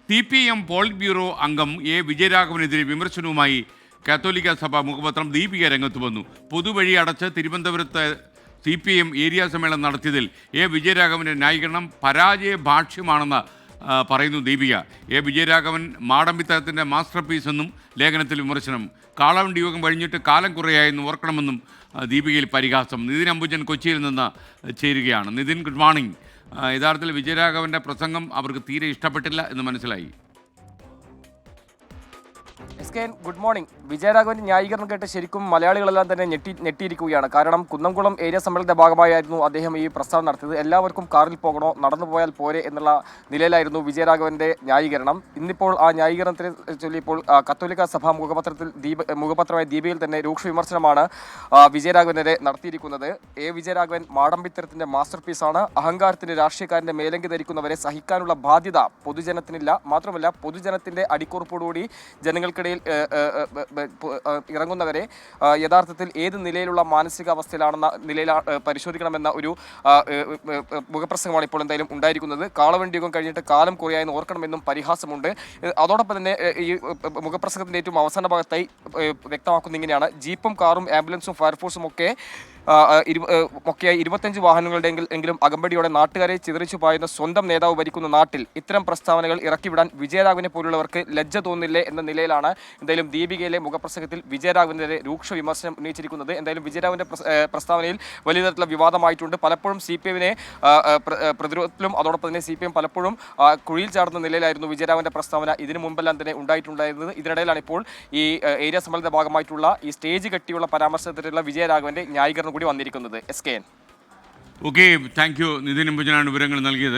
CPM polit bureau അംഗം വിജയരാഘവനെതിരെ വിമർശനവുമായി കാത്തോലിക്ക സഭ മുഖപത്രം ദീപിക രംഗത്ത് വന്നു. പൊതുവഴി അടച്ച് തിരുവനന്തപുരത്ത് CPM ഏരിയ സമ്മേളനം നടത്തിയതിൽ വിജയരാഘവൻ്റെ ന്യായീകരണം പരാജയ ഭാഷ്യമാണെന്ന് പറയുന്നു ദീപിക. വിജയരാഘവൻ മാടമ്പിത്തരത്തിൻ്റെ മാസ്റ്റർ പീസ് എന്നും ലേഖനത്തിൽ വിമർശനം. കാളവണ്ടി യോഗം കഴിഞ്ഞിട്ട് കാലം കുറയായെന്ന് ഓർക്കണമെന്നും ദീപികയിൽ പരിഹാസം. നിതിൻ അംബുജൻ കൊച്ചിയിൽ നിന്ന് ചേരുകയാണ്. Nithin, good morning. യഥാർത്ഥത്തിൽ വിജയരാഘവൻ്റെ പ്രസംഗം അവർക്ക് തീരെ ഇഷ്ടപ്പെട്ടില്ല എന്ന് മനസ്സിലായി. Good morning. വിജയരാഘവൻ ന്യായീകരണം കേട്ട് ശരിക്കും മലയാളികളെല്ലാം തന്നെ ഞെട്ടിയിരിക്കുകയാണ്. കാരണം കുന്നംകുളം ഏരിയ സമ്മേളനത്തിന്റെ ഭാഗമായിരുന്നു അദ്ദേഹം ഈ പ്രസ്താവന നടത്തിയത്. എല്ലാവർക്കും കാറിൽ പോകണോ, നടന്നു പോയാൽ പോരെ എന്നുള്ള നിലയിലായിരുന്നു വിജയരാഘവന്റെ ന്യായീകരണം. ഇന്നിപ്പോൾ ആ ന്യായീകരണത്തെ ചൊല്ലിയപ്പോൾ കത്തോലിക്ക സഭ മുഖപത്രമായ ദീപികയിൽ തന്നെ രൂക്ഷ വിമർശനമാണ് വിജയരാഘവനെതിരെ നടത്തിയിരിക്കുന്നത്. വിജയരാഘവൻ മാടമ്പിത്തരത്തിന്റെ മാസ്റ്റർ പീസാണ്. അഹങ്കാരത്തിന്റെ രാഷ്ട്രീയക്കാരന്റെ മേലങ്കി ധരിക്കുന്നവരെ സഹിക്കാനുള്ള ബാധ്യത പൊതുജനത്തിനില്ല. മാത്രമല്ല, പൊതുജനത്തിന്റെ അടിക്കുറിപ്പോടുകൂടി ജനങ്ങൾക്കിടയിൽ ഇറങ്ങുന്നവരെ യഥാർത്ഥത്തിൽ ഏത് നിലയിലുള്ള മാനസികാവസ്ഥയിലാണെന്ന നിലയിൽ പരിശോധിക്കണമെന്ന ഒരു മുഖപ്രസംഗമാണ് ഇപ്പോൾ എന്തായാലും ഉണ്ടായിരിക്കുന്നത്. കാളവണ്ടി യുഗം കഴിഞ്ഞിട്ട് കാലം കുറയായെന്ന് ഓർക്കണമെന്നും പരിഹാസമുണ്ട്. അതോടൊപ്പം തന്നെ ഈ മുഖപ്രസംഗത്തിൻ്റെ ഏറ്റവും അവസാന ഭാഗത്തായി വ്യക്തമാക്കുന്ന ഇങ്ങനെയാണ്: ജീപ്പും കാറും ആംബുലൻസും ഫയർഫോഴ്സും ഒക്കെയായി 25 വാഹനങ്ങളുടെ എങ്കിലും അകമ്പടിയോടെ നാട്ടുകാരെ ചിതറിച്ചു പായുന്ന സ്വന്തം നേതാവ് ഭരിക്കുന്ന നാട്ടിൽ ഇത്തരം പ്രസ്താവനകൾ ഇറക്കിവിടാൻ വിജയരാഘവനെ പോലുള്ളവർക്ക് ലജ്ജ തോന്നില്ലേ എന്ന നിലയിലാണ് എന്തായാലും ദീപികയിലെ മുഖപ്രസംഗത്തിൽ വിജയരാഘവനെതിരെ രൂക്ഷ വിമർശനം ഉന്നയിച്ചിരിക്കുന്നത്. എന്തായാലും വിജയരാഘവന്റെ പ്രസ്താവനയിൽ വലിയ തരത്തിലുള്ള വിവാദമായിട്ടുണ്ട്. പലപ്പോഴും CPMനെ പ്രതിരോധത്തിലും അതോടൊപ്പം തന്നെ CPM പലപ്പോഴും കുഴിയിൽ ചാടുന്ന നിലയിലായിരുന്നു വിജയരാഘവന്റെ പ്രസ്താവന ഇതിനു മുമ്പെല്ലാം തന്നെ ഉണ്ടായിട്ടുണ്ടായിരുന്നത്. ഇതിനിടയിലാണ് ഇപ്പോൾ ഈ ഏരിയ സമ്മേളനത്തിന്റെ ഭാഗമായിട്ടുള്ള ഈ സ്റ്റേജ് കെട്ടിയുള്ള പരാമർശത്തിലുള്ള വിജയരാഘവന്റെ ന്യായീകരണം കൂടി വന്നിരിക്കുന്നത്. SKN. Okay, thank you. Nithin അംബുജനാണ് വിവരങ്ങൾ നൽകിയത്.